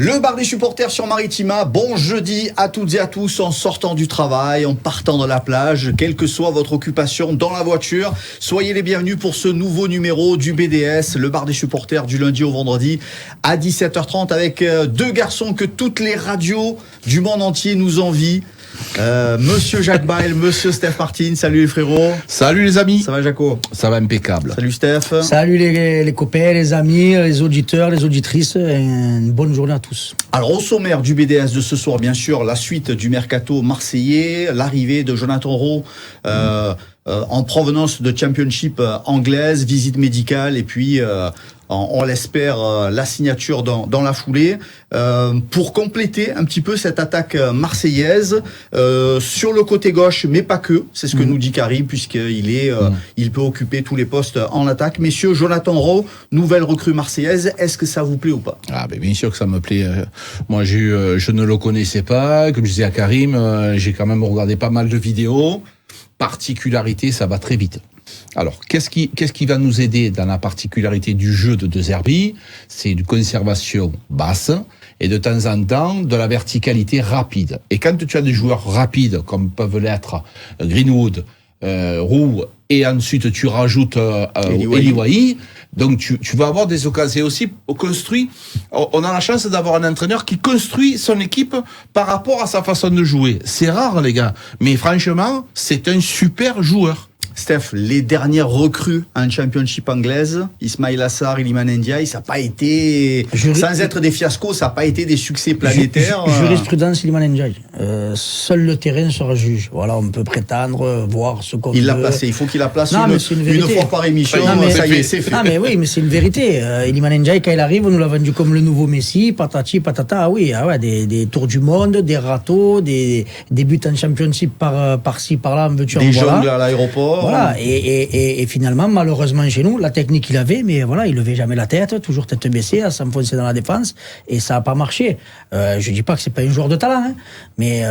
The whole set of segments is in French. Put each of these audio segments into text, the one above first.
Le bar des supporters sur Maritima, bon jeudi à toutes et à tous en sortant du travail, en partant de la plage, quelle que soit votre occupation dans la voiture. Soyez les bienvenus pour ce nouveau numéro du BDS, le bar des supporters du lundi au vendredi à 17h30 avec deux garçons que toutes les radios du monde entier nous envient. Monsieur Jacques Bail, monsieur Steph Martin, salut les frérots. Salut les amis. Ça va Jaco? Ça va impeccable. Salut Steph. Salut les copains, les amis, les auditeurs, les auditrices, et une bonne journée à tous. Alors au sommaire du BDS de ce soir, bien sûr, la suite du mercato marseillais, l'arrivée de Jonathan Rowe en provenance de Championship anglaise, visite médicale et puis on l'espère la signature dans la foulée pour compléter un petit peu cette attaque marseillaise sur le côté gauche, mais pas que. C'est ce que nous dit Karim, puisqu'il est il peut occuper tous les postes en attaque. Messieurs, Jonathan Rowe, nouvelle recrue marseillaise, est-ce que ça vous plaît ou pas? Ah ben bien sûr que ça me plaît. Moi je ne le connaissais pas, comme je disais à Karim, j'ai quand même regardé pas mal de vidéos. Particularité, ça va très vite. Alors, qu'est-ce qui va nous aider dans la particularité du jeu de De Zerbi? C'est une conservation basse et de temps en temps de la verticalité rapide. Et quand tu as des joueurs rapides, comme peuvent l'être Greenwood, Rowe, et ensuite tu rajoutes Eli Wahi, donc tu vas avoir des occasions aussi construit. On a la chance d'avoir un entraîneur qui construit son équipe par rapport à sa façon de jouer. C'est rare les gars, mais franchement, c'est un super joueur. Steph, les dernières recrues en Championship anglaise, Ismail Assar, Iliman Ndiaye, ça n'a pas été, sans être des fiascos, ça n'a pas été des succès planétaires. Jurisprudence Iliman Ndiaye. Seul le terrain sera juge. Voilà, on peut prétendre, voir ce qu'on veut. Il l'a placé, il faut qu'il la place une fois par émission. Ça y est, c'est fait. Ah mais oui, mais c'est une vérité. Iliman Ndiaye, quand il arrive, on nous l'a vendu comme le nouveau Messi, patati, patata. Ah oui, des tours du monde, des râteaux, des buts en Championship par-ci, par-là, en veux-tu, en voilà. Des jongles à l'aéroport. Voilà, et finalement, malheureusement chez nous, la technique il avait, mais voilà, il levait jamais la tête, toujours tête baissée, à s'enfoncer dans la défense, et ça a pas marché. Je dis pas que c'est pas un joueur de talent, hein, mais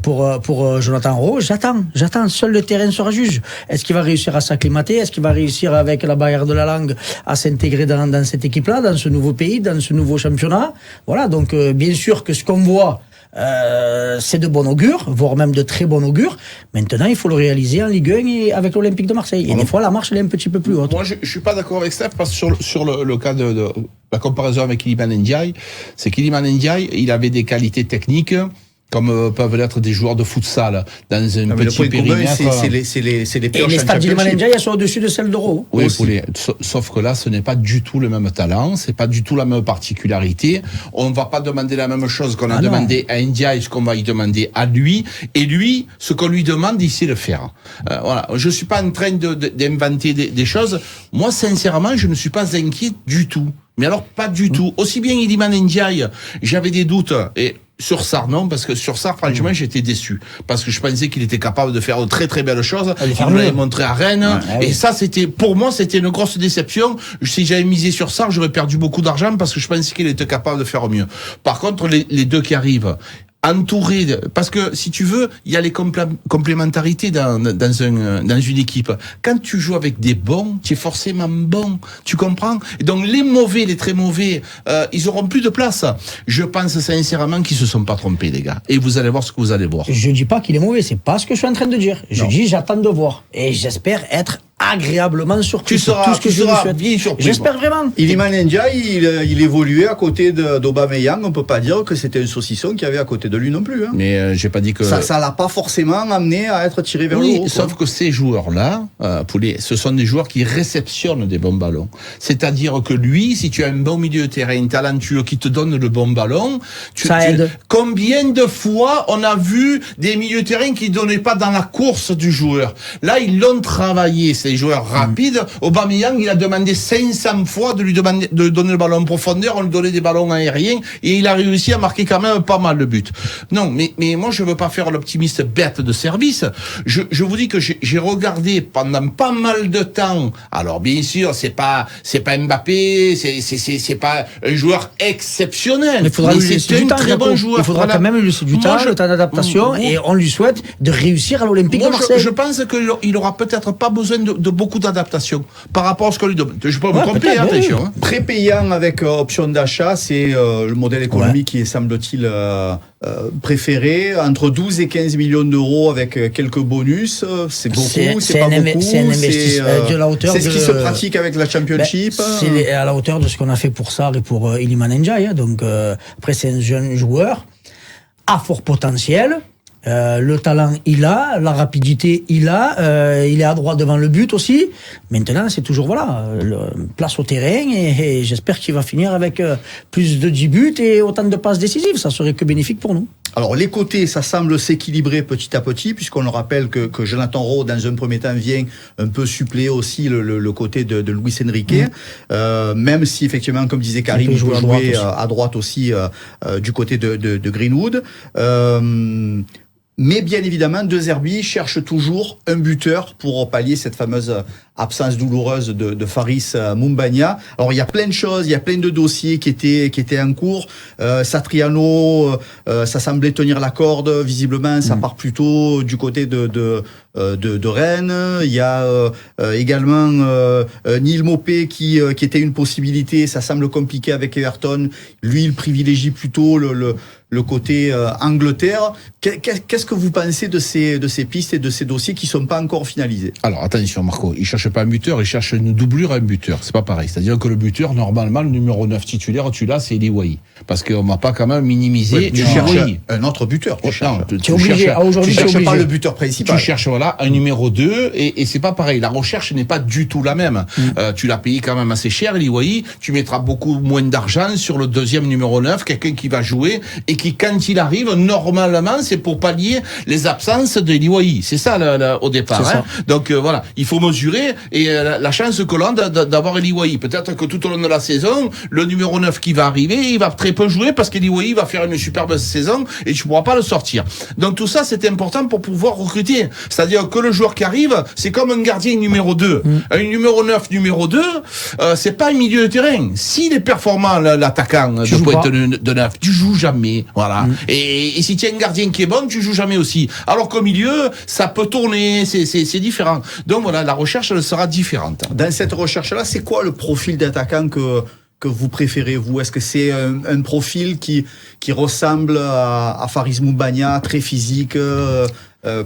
pour Jonathan Rowe, j'attends. Seul le terrain sera juge. Est-ce qu'il va réussir à s'acclimater? Est-ce qu'il va réussir avec la barrière de la langue à s'intégrer dans cette équipe-là, dans ce nouveau pays, dans ce nouveau championnat? Voilà, donc bien sûr que ce qu'on voit, c'est de bon augure, voire même de très bon augure. Maintenant, il faut le réaliser en Ligue 1 et avec l'Olympique de Marseille. Et des fois, la marche, elle est un petit peu plus haute. Moi, je suis pas d'accord avec Steph, parce que sur le cas de la comparaison avec Iliman Ndiaye, c'est qu'Iliman Ndiaye, il avait des qualités techniques comme peuvent l'être des joueurs de futsal dans un petit périmètre. C'est les pires. Et les stats d'Iliman Ndiaye, elles sont au-dessus de celles de Rowe. Oui, sauf que là, ce n'est pas du tout le même talent, c'est pas du tout la même particularité. On ne va pas demander la même chose qu'on a demandé à Ndiaye, ce qu'on va y demander à lui. Et lui, ce qu'on lui demande, il sait le faire. Voilà. Je suis pas en train d'inventer des choses. Moi, sincèrement, je ne suis pas inquiet du tout. Mais alors, pas du tout. Aussi bien Iliman Ndiaye, j'avais des doutes. Et sur Sarr, non, parce que sur Sarr, franchement, j'étais déçu. Parce que je pensais qu'il était capable de faire de très très belles choses. Il nous l'avait montré à Rennes. Et ça, pour moi, c'était une grosse déception. Si j'avais misé sur Sarr, j'aurais perdu beaucoup d'argent parce que je pensais qu'il était capable de faire mieux. Par contre, les deux qui arrivent, entouré parce que si tu veux, il y a les complémentarités dans une équipe. Quand tu joues avec des bons, tu es forcément bon, tu comprends? Et donc les mauvais, les très mauvais, ils auront plus de place. Je pense sincèrement qu'ils se sont pas trompés, les gars. Et vous allez voir ce que vous allez voir. Je dis pas qu'il est mauvais, c'est pas ce que je suis en train de dire. Je dis j'attends de voir et j'espère être agréablement surpris. Tu seras bien surpris. J'espère vraiment. Iliman Ndiaye, il évoluait à côté d'Aubameyang. On peut pas dire que c'était un saucisson qu'il y avait à côté de lui non plus. Hein. Mais j'ai pas dit que ça l'a pas forcément amené à être tiré vers le haut. Sauf que ces joueurs-là, ce sont des joueurs qui réceptionnent des bons ballons. C'est-à-dire que lui, si tu as un bon milieu de terrain talentueux qui te donne le bon ballon, ça aide. Combien de fois on a vu des milieux de terrain qui donnaient pas dans la course du joueur? Là, ils l'ont travaillé. C'est joueurs rapides. Aubameyang, il a demandé 500 fois de donner le ballon en profondeur, on lui donnait des ballons aériens, et il a réussi à marquer quand même pas mal de buts. Non, mais moi, je veux pas faire l'optimiste bête de service. Je vous dis que j'ai regardé pendant pas mal de temps. Alors, bien sûr, c'est pas Mbappé, c'est pas un joueur exceptionnel. Mais c'est un très bon joueur. Il faudra quand même lui laisser du temps, le temps d'adaptation, et on lui souhaite de réussir à l'Olympique de Marseille. Je pense qu'il aura peut-être pas besoin de de beaucoup d'adaptation par rapport à ce qu'on lui demande. Je peux me tromper, attention. Prépayant avec option d'achat, c'est le modèle économique qui est, semble-t-il, préféré. Entre 12 et 15 millions d'euros avec quelques bonus, c'est beaucoup, c'est pas beaucoup. C'est un investissement de la hauteur. C'est ce qui se pratique avec la Championship. C'est à la hauteur de ce qu'on a fait pour Sarr et pour Iliman Ndiaye. Donc après, c'est un jeune joueur à fort potentiel. Le talent, il a, la rapidité, il est à droit devant le but aussi. Maintenant, c'est toujours place au terrain et j'espère qu'il va finir avec plus de 10 buts et autant de passes décisives. Ça serait que bénéfique pour nous. Alors les côtés, ça semble s'équilibrer petit à petit, puisqu'on le rappelle que Jonathan Rowe, dans un premier temps, vient un peu suppléer aussi le côté de Luis Enrique, même si effectivement, comme disait Karim, il peut jouer à droite aussi du côté de Greenwood. Mais bien évidemment, De Zerbi cherche toujours un buteur pour pallier cette fameuse absence douloureuse de Faris Moumbagna. Alors il y a plein de choses, il y a plein de dossiers qui étaient en cours. Satriano, ça semblait tenir la corde. Visiblement, ça part plutôt du côté de Rennes. Il y a également Neil Maupay qui était une possibilité. Ça semble compliqué avec Everton. Lui, il privilégie plutôt le côté Angleterre. Qu'est-ce que vous pensez de ces pistes et de ces dossiers qui sont pas encore finalisés? Alors attention Marco, il cherche pas un buteur, il cherche une doublure à un buteur. C'est pas pareil. C'est-à-dire que le buteur, normalement, le numéro 9 titulaire, tu l'as, c'est Eli Wahi. Parce qu'on va pas quand même minimiser. Tu cherches un autre buteur. Tu es obligé. Aujourd'hui, tu cherches pas le buteur principal. Tu cherches un numéro 2 et c'est pas pareil. La recherche n'est pas du tout la même. Tu l'as payé quand même assez cher, Eli Wahi. Tu mettras beaucoup moins d'argent sur le deuxième numéro 9, quelqu'un qui va jouer et qui, quand il arrive, normalement, c'est pour pallier les absences de Eli Wahi. C'est ça au départ. Hein. Donc voilà, il faut mesurer et la chance que l'on a d'avoir Eli Wahi. Peut-être que tout au long de la saison, le numéro 9 qui va arriver, il va très peu jouer parce qu'Eli Wahi va faire une superbe saison et tu pourras pas le sortir. Donc tout ça, c'est important pour pouvoir recruter. C'est-à-dire que le joueur qui arrive, c'est comme un gardien numéro 2. Un numéro 9, numéro 2, c'est pas un milieu de terrain. S'il est performant, l'attaquant de pointe de 9, tu joues jamais. Voilà. Et si tu as un gardien qui est bon, tu joues jamais aussi. Alors qu'au milieu, ça peut tourner, c'est différent. Donc voilà, la recherche, elle sera différente. Dans cette recherche-là, c'est quoi le profil d'attaquant que vous préférez, vous? Est-ce que c'est un profil qui ressemble à Faris Moumbagna, très physique,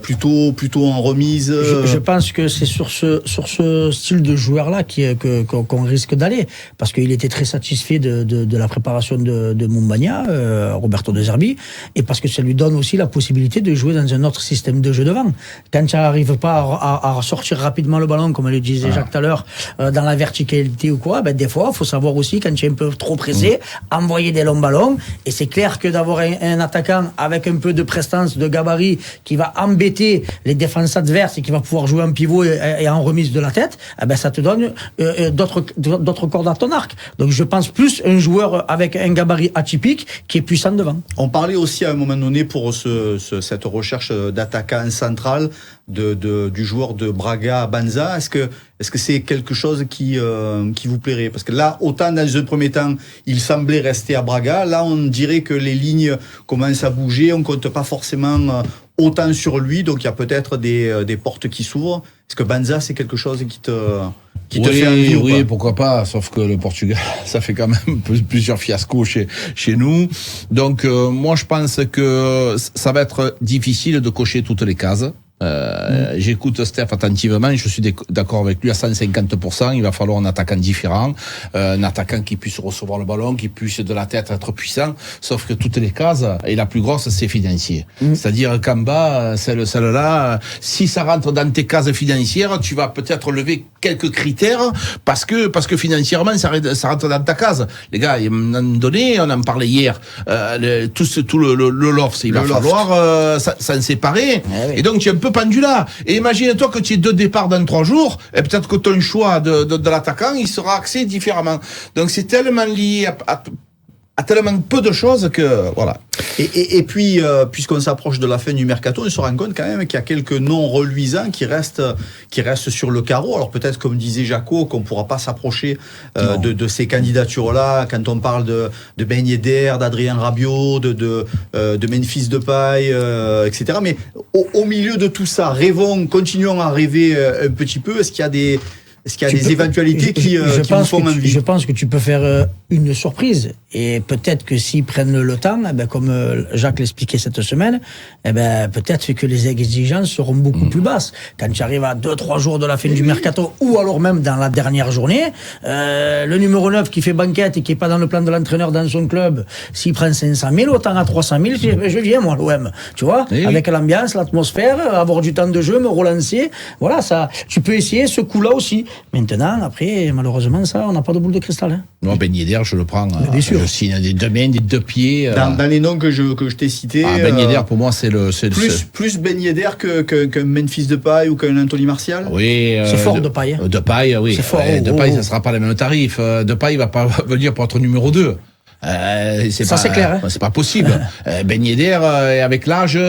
plutôt en remise? Je pense que c'est sur ce style de joueur-là qu'on risque d'aller, parce qu'il était très satisfait de la préparation de Moumbagna, Roberto De Zerbi, et parce que ça lui donne aussi la possibilité de jouer dans un autre système de jeu devant. Quand tu n'arrives pas à sortir rapidement le ballon, comme le disait Jacques tout à l'heure, dans la verticalité ou quoi, des fois, il faut savoir aussi, quand tu es un peu trop pressé, envoyer des longs ballons, et c'est clair que d'avoir un attaquant avec un peu de prestance, de gabarit, qui va embêter les défenses adverses et qui va pouvoir jouer en pivot et en remise de la tête, ça te donne d'autres cordes à ton arc. Donc je pense plus un joueur avec un gabarit atypique qui est puissant devant. On parlait aussi à un moment donné pour cette recherche d'attaquant central du joueur de Braga, Banza. Est-ce que c'est quelque chose qui vous plairait? Parce que là, autant dans un premier temps, il semblait rester à Braga, là on dirait que les lignes commencent à bouger, on compte pas forcément autant sur lui, donc il y a peut-être des portes qui s'ouvrent. Est-ce que Banza, c'est quelque chose qui te fait envie ou pas? Oui, pourquoi pas, sauf que le Portugal, ça fait quand même plusieurs fiascos chez nous. Donc moi je pense que ça va être difficile de cocher toutes les cases. J'écoute Steph attentivement, je suis d'accord avec lui à 150%. Il va falloir un attaquant différent, un attaquant qui puisse recevoir le ballon, qui puisse de la tête être puissant. Sauf que toutes les cases, et la plus grosse, c'est financier. C'est-à-dire qu'en bas, celle-là, si ça rentre dans tes cases financières, tu vas peut-être lever quelques critères parce que financièrement, ça rentre dans ta case. Les gars, il y a un moment donné, on en parlait hier, tout le loft, il va falloir s'en séparer. Et donc, tu es un peu pendu là. Et imagine-toi que tu aies 2 départs dans 3 jours, et peut-être que ton choix de l'attaquant, il sera axé différemment. Donc c'est tellement lié a tellement peu de choses que voilà. Et puis, puisqu'on s'approche de la fin du mercato, on se rend compte quand même qu'il y a quelques noms reluisants qui restent sur le carreau. Alors peut-être, comme disait Jaco, qu'on pourra pas s'approcher de ces candidatures-là quand on parle de Ben Yedder, d'Adrien Rabiot, de Memphis Depay, etc. Mais au milieu de tout ça, continuons à rêver un petit peu. Est-ce qu'il y a des éventualités qui vous font envie? Je pense que tu peux faire une surprise. Et peut-être que s'ils prennent le temps, comme Jacques l'expliquait cette semaine, peut-être que les exigences seront beaucoup plus basses. Quand tu arrives à 2-3 jours de la fin du mercato, ou alors même dans la dernière journée, le numéro 9 qui fait banquette et qui est pas dans le plan de l'entraîneur dans son club, s'il prend 500 000, autant à 300 000, je viens moi, l'OM. Tu vois, avec l'ambiance, l'atmosphère, avoir du temps de jeu, me relancer. Voilà, ça, tu peux essayer ce coup-là aussi. Maintenant, après, malheureusement, ça, on n'a pas de boule de cristal. Hein. Non, Ben Yedder, je le prends. Bien sûr. Je signe des 2 mains, des 2 pieds. Dans les noms que je t'ai cités. Ben Yedder, pour moi, c'est plus Ben Yedder qu'un Memphis Depay ou qu'un Anthony Martial. Oui. C'est fort Depay. Depay, oui. C'est fort. Depay, ça sera pas les mêmes tarifs. Depay, il va pas venir pour être numéro 2. C'est clair. Hein. C'est pas possible. Ben Yedder, avec l'âge,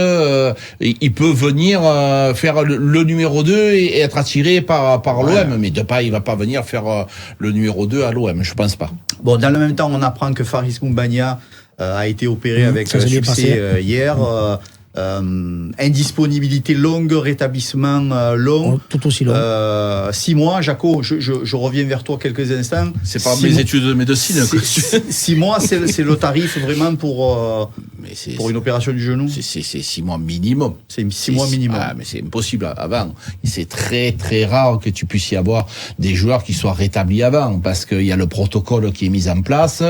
il peut venir faire le numéro 2 et être attiré par l'OM. Mais Depay, il va pas venir faire le numéro 2 à l'OM. Je pense pas. Bon, dans le même temps, on apprend que Faris Moumbagna a été opéré avec succès hier. Indisponibilité longue, rétablissement long. Tout aussi long. 6 mois, Jaco, je reviens vers toi quelques instants. C'est pas mes études de médecine. 6 mois, c'est le tarif vraiment pour une opération du genou. C'est 6 mois minimum. C'est 6 mois minimum. Ah, mais c'est impossible avant. C'est très très rare que tu puisses y avoir des joueurs qui soient rétablis avant, parce qu'il y a le protocole qui est mis en place.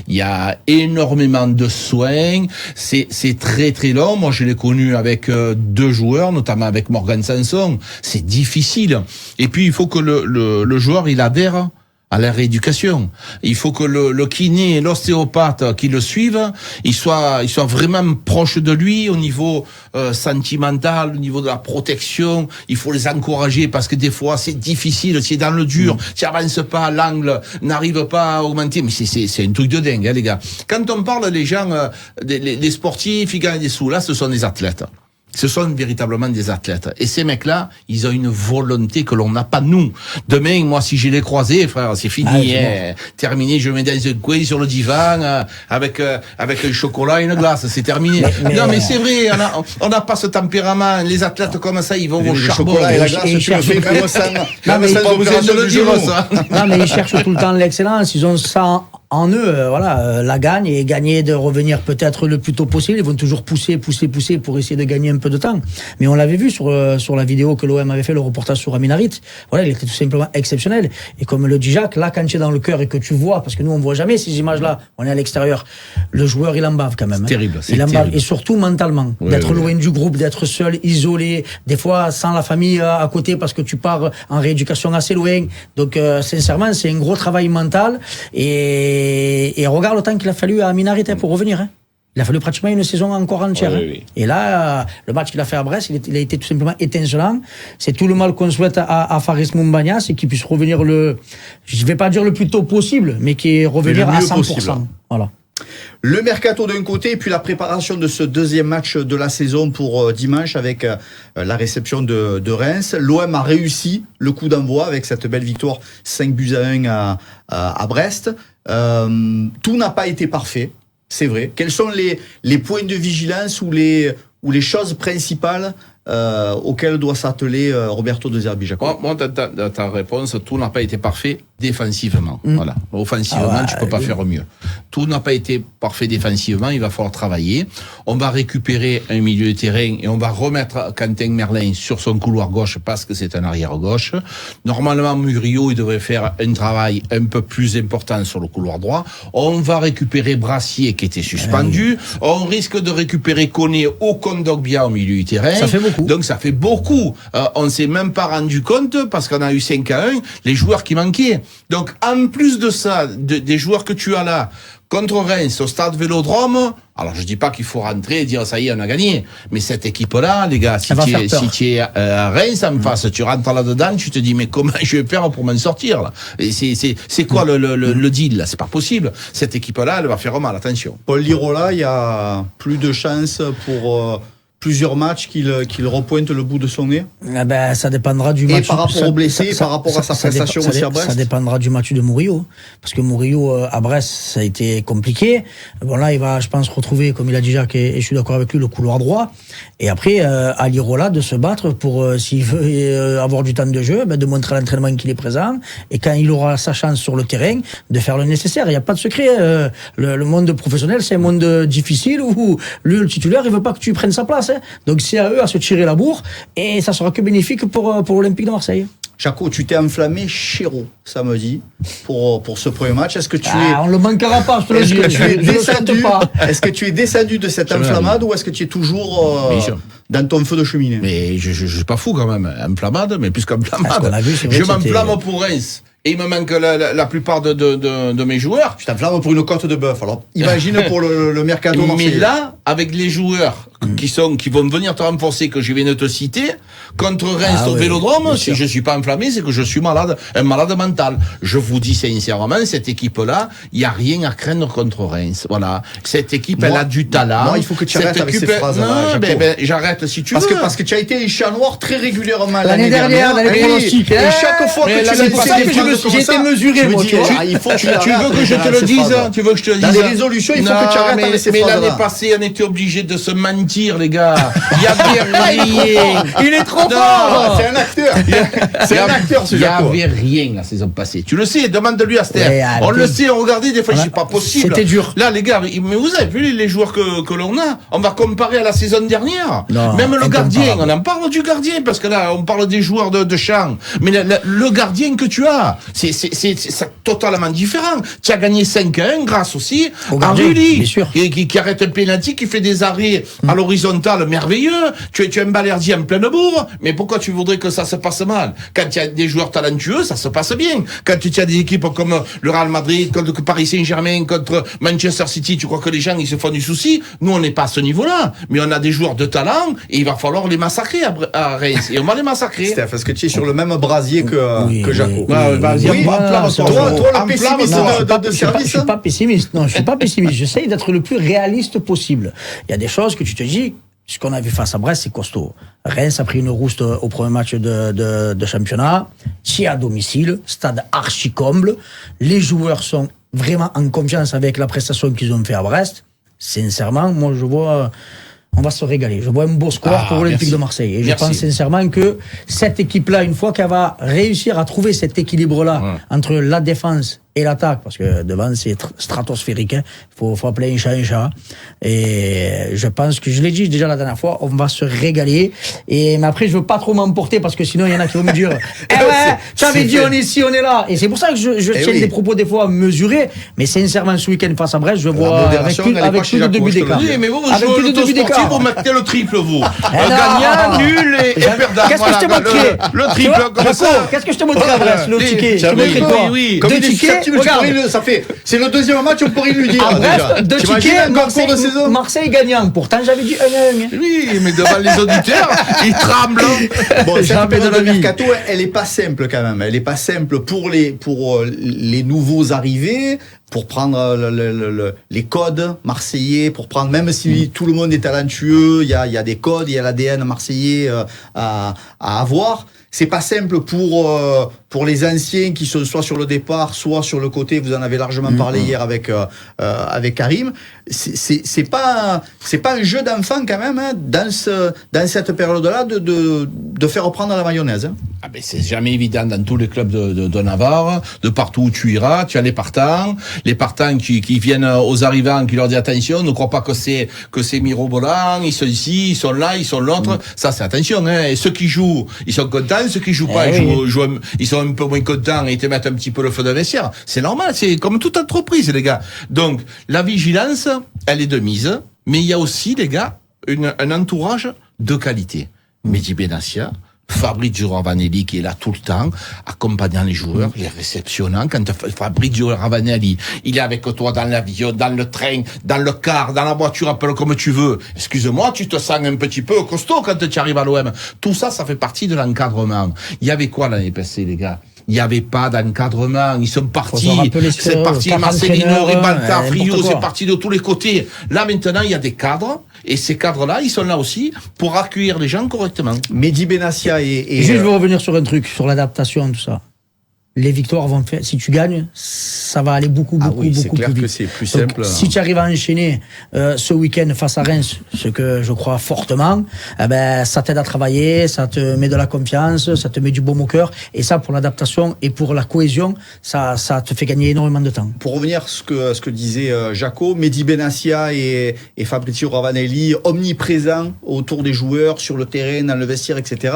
Il y a énormément de soins. C'est très très long. Moi, je l'ai connu avec 2 joueurs, notamment avec Morgan Sanson. C'est difficile. Et puis, il faut que le joueur, il adhère à la rééducation. Il faut que le kiné et l'ostéopathe qui le suivent, ils soient vraiment proches de lui au niveau sentimental, au niveau de la protection. Il faut les encourager parce que des fois c'est difficile, c'est dans le dur, tu avances pas, l'angle n'arrive pas à augmenter. Mais c'est un truc de dingue, hein, les gars. Quand on parle les gens, les sportifs, ils gagnent des sous. Là, ce sont des athlètes. Ce sont véritablement des athlètes. Et ces mecs-là, ils ont une volonté que l'on n'a pas nous. Demain, moi, si je les croisés, frère, c'est fini, terminé, je me mets dans un coin sur le divan, avec un chocolat et une glace, c'est terminé. Mais c'est vrai, on n'a pas ce tempérament. Les athlètes comme ça, ils vont au charbon. Et la glace, tu le fais même sans opération du genou. Non, mais ils cherchent tout le temps l'excellence. Ils ont ça en eux, la gagne et gagner de revenir peut-être le plus tôt possible. Ils vont toujours pousser pour essayer de gagner un peu de temps. Mais on l'avait vu sur la vidéo que l'OM avait fait, le reportage sur Amin Harit. Voilà, il était tout simplement exceptionnel. Et comme le dit Jacques, là, quand tu es dans le cœur et que tu vois, parce que nous, on voit jamais ces images-là, on est à l'extérieur, le joueur, il en bave quand même. C'est terrible. Il en bave, et surtout mentalement. D'être loin du groupe, d'être seul, isolé, des fois sans la famille à côté parce que tu pars en rééducation assez loin. Donc, sincèrement, c'est un gros travail mental. Et regarde le temps qu'il a fallu à Amin Harit pour revenir. Hein. Il a fallu pratiquement une saison encore entière. Oui. Et là, le match qu'il a fait à Brest, il a été tout simplement étincelant. C'est tout le mal qu'on souhaite à Faris Moumbagna, c'est qu'il puisse revenir je vais pas dire le plus tôt possible, mais qu'il revenir à 100%. Possible. Voilà. Le mercato d'un côté, et puis la préparation de ce deuxième match de la saison pour dimanche avec la réception de Reims. L'OM a réussi le coup d'envoi avec cette belle victoire 5-1 à Brest. Tout n'a pas été parfait, c'est vrai. Quels sont les points de vigilance ou les choses principales auxquelles doit s'atteler Roberto De Zerbi, Jacob? Moi, dans ta réponse, tout n'a pas été parfait défensivement. Voilà. Offensivement, tu peux pas faire mieux. Tout n'a pas été parfait défensivement, il va falloir travailler. On va récupérer un milieu de terrain et on va remettre Quentin Merlin sur son couloir gauche parce que c'est un arrière gauche. Normalement, Murillo, il devrait faire un travail un peu plus important sur le couloir droit. On va récupérer Brassier qui était suspendu. On risque de récupérer Koné au Kondogbia au milieu du terrain. Ça fait beaucoup. Donc ça fait beaucoup. On s'est même pas rendu compte parce qu'on a eu 5-1, les joueurs qui manquaient. Donc, en plus de ça, des joueurs que tu as là, contre Reims, au stade Vélodrome, alors je dis pas qu'il faut rentrer et dire ça y est, on a gagné. Mais cette équipe-là, les gars, si tu es à Reims en face, tu rentres là-dedans, tu te dis, mais comment je vais faire pour m'en sortir, là? Et c'est quoi le deal, là? C'est pas possible. Cette équipe-là, elle va faire mal, attention. Paul Lirola, il y a plus de chances pour plusieurs matchs qu'il repointe le bout de son nez. Ah ben, ça dépendra du match. Et par rapport aux blessés, par rapport à sa prestation aussi à Brest. Ça dépendra du match de Murillo. Parce que Murillo, à Brest, ça a été compliqué. Bon, là, il va, je pense, retrouver, comme il a dit Jacques, et je suis d'accord avec lui, le couloir droit. Et après, à Lirola de se battre pour, s'il veut avoir du temps de jeu, de montrer à l'entraînement qu'il est présent. Et quand il aura sa chance sur le terrain, de faire le nécessaire. Il n'y a pas de secret. Le monde professionnel, c'est un monde difficile où lui, le titulaire, il veut pas que tu prennes sa place. Donc c'est à eux à se tirer la bourre et ça sera que bénéfique pour l'Olympique de Marseille. Jaco, tu t'es enflammé chéro samedi pour ce premier match. Est-ce que tu es... on le manquera pas, je te le dis. Est-ce que tu es descendu de cette enflammade ou est-ce que tu es toujours dans ton feu de cheminée? Mais je suis pas fou quand même. Enflammade, mais plus qu'enflammade. Je m'enflamme pour Reims. Et il me manque la plupart de mes joueurs. Tu t'enflammes pour une côte de bœuf. Alors, imagine pour le mercato marseillais. Mais là, avec les joueurs qui vont venir te renforcer, que je viens de te citer, contre Reims au Vélodrome, si je suis pas enflammé, c'est que je suis un malade mental. Je vous dis sincèrement, cette équipe-là, il y a rien à craindre contre Reims. Voilà. Cette équipe, elle a du talent. Moi, il faut que tu arrêtes avec ces phrases-là. Non, j'arrête si tu veux. Parce que tu as été un chat noir très régulièrement l'année dernière, dans les pronostics. Et chaque fois que tu l'as dit, j'ai été mesuré, moi, tu vois. Il faut que tu veux que je te le dise? Tu veux que je te le dise? Dans les résolutions, il faut que tu arrêtes avec ces phrases-là. Mais l'année passée, on était obligé de se mentir, les gars. Il y avait rien. Il est trop fort. C'est un acteur. C'est un acteur, ce Jaco. Il y avait rien la saison passée. Tu le sais, demande-lui à Steph. On le sait, on regardait des fois, c'est pas possible. C'était dur. Là, les gars, mais vous avez vu les joueurs que l'on a? On va comparer à la saison dernière. Non, même le gardien, on en parle du gardien, parce que là, on parle des joueurs de champ. Mais le gardien que tu as, c'est totalement différent. Tu as gagné 5-1 grâce aussi à Rulli, qui arrête un penalty, qui fait des arrêts à l'horizontale merveilleux. Tu es un balerdier en pleine bourre, mais pourquoi tu voudrais que ça se passe mal? Quand tu as des joueurs talentueux, ça se passe bien. Quand tu as des équipes comme le Real Madrid, contre Paris Saint-Germain, contre Manchester City, tu crois que les gens ils se font du souci? Nous, on n'est pas à ce niveau-là, mais on a des joueurs de talent et il va falloir les massacrer à Reims. Et on va les massacrer. Steph, est-ce que tu es sur le même brasier que Jaco? Toi, le pessimiste de service. Je suis pas pessimiste. Non, je suis pas pessimiste. J'essaye d'être le plus réaliste possible. Il y a des choses que tu te dis, ce qu'on a vu face à Brest, c'est costaud. Reims a pris une rouste au premier match de championnat. C'est à domicile, stade archi comble. Les joueurs sont vraiment en confiance avec la prestation qu'ils ont fait à Brest. Sincèrement, moi, je vois... On va se régaler. Je vois un beau score pour l'Olympique de Marseille. Et je pense sincèrement que cette équipe-là, une fois qu'elle va réussir à trouver cet équilibre-là entre la défense et l'attaque, parce que devant c'est stratosphérique, hein. Faut appeler un chat. Et je pense que je l'ai dit déjà la dernière fois, on va se régaler. Mais après je veux pas trop m'emporter parce que sinon il y en a qui vont me dire tu avais dit on est ici, on est là. Et c'est pour ça que je tiens des propos des fois mesurés. Mais sincèrement ce week-end face à Brest, je vois avec plus de 2 buts d'écart. Oui, mais vous jouez le sportif, vous mettez le triple vous. Gagnant, nul et perdant. Qu'est-ce que je te montrerai? Le triple comme ça. Qu'est-ce que je te montrerai à Brest? Le ticket. Oui. 2 tickets. C'est le deuxième match, on pourrait lui dire. À Brest, 2 tickets, Marseille gagnant. Pourtant, j'avais dit 1-1. Oui, mais devant les auditeurs, ils tremblent. Bon, cette période de mercato, elle est pas simple quand même. Elle est pas simple pour les nouveaux arrivés, pour prendre les codes marseillais, pour prendre, même si tout le monde est talentueux, il y a des codes, il y a l'ADN marseillais à avoir. C'est pas simple pour les anciens qui sont soit sur le départ, soit sur le côté. Vous en avez largement parlé hier avec Karim. C'est pas un jeu d'enfant quand même, hein, dans cette période-là de faire reprendre la mayonnaise. Hein. Ah ben c'est jamais évident dans tous les clubs de Navarre, de partout où tu iras, tu as les partants qui viennent aux arrivants, qui leur disent attention, ne crois pas que c'est mirobolant, ils sont ici, ils sont là, ils sont l'autre. Ça c'est attention, hein. Et ceux qui jouent, ils sont contents, ceux qui jouent pas, ils sont un peu moins contents et ils te mettent un petit peu le feu de vestiaire. C'est normal, c'est comme toute entreprise, les gars. Donc la vigilance, elle est de mise, mais il y a aussi, les gars, un entourage de qualité. Mehdi Benassia, Fabrizio Ravanelli qui est là tout le temps, accompagnant les joueurs, les réceptionnant. Quand Fabrizio Ravanelli, il est avec toi dans l'avion, dans le train, dans le car, dans la voiture, appelle comme tu veux. Excuse-moi, tu te sens un petit peu costaud quand tu arrives à l'OM. Tout ça, ça fait partie de l'encadrement. Il y avait quoi l'année passée, les gars? Il n'y avait pas d'encadrement, ils sont partis, c'est parti Marcelino, Ribalta, Frio, c'est parti de tous les côtés. Là maintenant, il y a des cadres, et ces cadres-là, ils sont là aussi pour accueillir les gens correctement. Mehdi Benassia et Juste, je veux revenir sur un truc, sur l'adaptation, tout ça. Les victoires vont faire, si tu gagnes, ça va aller beaucoup plus vite. C'est clair que c'est plus simple. Donc, si tu arrives à enchaîner ce week-end face à Reims, ce que je crois fortement, ça t'aide à travailler, ça te met de la confiance, ça te met du baume au cœur, et ça, pour l'adaptation et pour la cohésion, ça te fait gagner énormément de temps. Pour revenir à ce que disait Jaco, Mehdi Benassia et Fabrizio Ravanelli, omniprésents autour des joueurs, sur le terrain, dans le vestiaire, etc.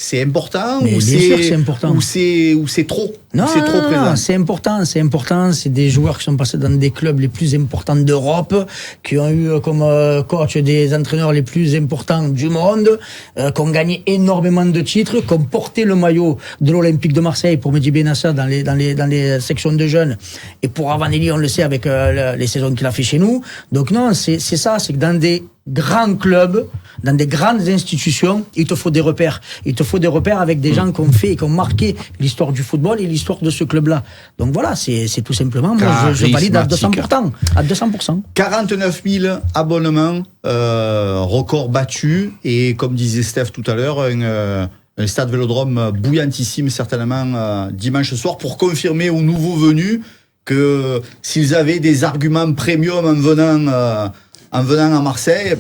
C'est important mais ou c'est important. Ou c'est trop? Non, c'est trop présent. C'est important. C'est des joueurs qui sont passés dans des clubs les plus importants d'Europe, qui ont eu comme coach des entraîneurs les plus importants du monde, qui ont gagné énormément de titres, qui ont porté le maillot de l'Olympique de Marseille pour Mehdi Benassia dans les sections de jeunes, et pour Ravanelli, on le sait avec les saisons qu'il a fait chez nous. Donc non, c'est ça, c'est que dans des grands clubs, dans des grandes institutions, il te faut des repères. Il te faut des repères avec des gens qui ont fait et qui ont marqué l'histoire du football et l'histoire de ce club-là. Donc voilà, c'est tout simplement, moi je valide à 200%. À 200%. 49 000 abonnements, record battu, et comme disait Steph tout à l'heure, un stade Vélodrome bouillantissime certainement dimanche soir, pour confirmer aux nouveaux venus que s'ils avaient des arguments premium en venant à Marseille,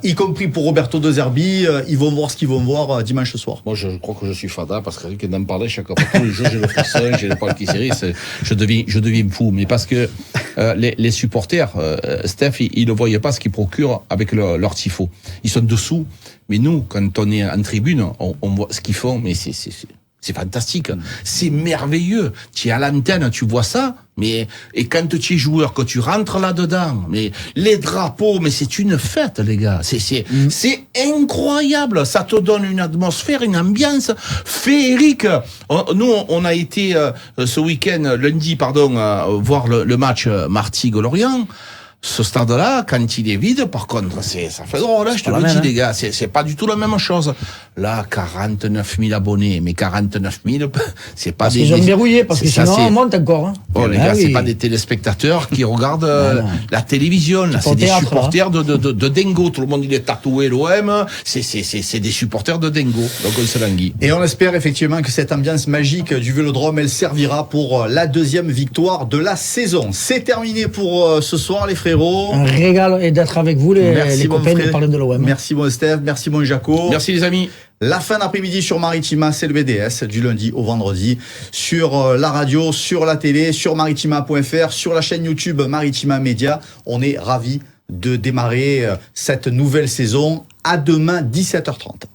y compris pour Roberto De Zerbi, ils vont voir ce qu'ils vont voir dimanche soir. Moi, je crois que je suis fada, parce que rien que d'en parler chaque fois, tous les jours, j'ai le frisson, j'ai le poil qui s'érisse, je deviens fou. Mais parce que les supporters, Steph, ils ne voyaient pas ce qu'ils procurent avec leur tifo. Ils sont dessous, mais nous, quand on est en tribune, on voit ce qu'ils font, mais c'est fantastique, c'est merveilleux. Tu es à l'antenne, tu vois ça, et quand tu es joueur, que tu rentres là-dedans, mais les drapeaux, mais c'est une fête, les gars. C'est incroyable. Ça te donne une atmosphère, une ambiance féerique. Nous, on a été ce week-end, lundi, voir le match Martigues-Lorient. Ce stade-là, quand il est vide, par contre, ça fait drôle, je te le dis, les gars, c'est pas du tout la même chose. Là, 49 000 abonnés, mais 49 000, c'est pas parce qu'ils ont verrouillé, parce que sinon on monte encore. Hein. Oh, les gars, c'est pas des téléspectateurs qui regardent la télévision, là, c'est des supporters de dingo. Tout le monde, il est tatoué l'OM, c'est des supporters de dingo. Donc, on se languit. Et on espère effectivement que cette ambiance magique du Vélodrome, elle servira pour la deuxième victoire de la saison. C'est terminé pour ce soir, les frères. Un régal et d'être avec vous, les copains, de parler de l'OM. Merci mon Steph, merci mon Jaco. Merci les amis. La fin d'après-midi sur Maritima, c'est le BDS, du lundi au vendredi, sur la radio, sur la télé, sur maritima.fr, sur la chaîne YouTube Maritima Média. On est ravis de démarrer cette nouvelle saison. À demain, 17h30.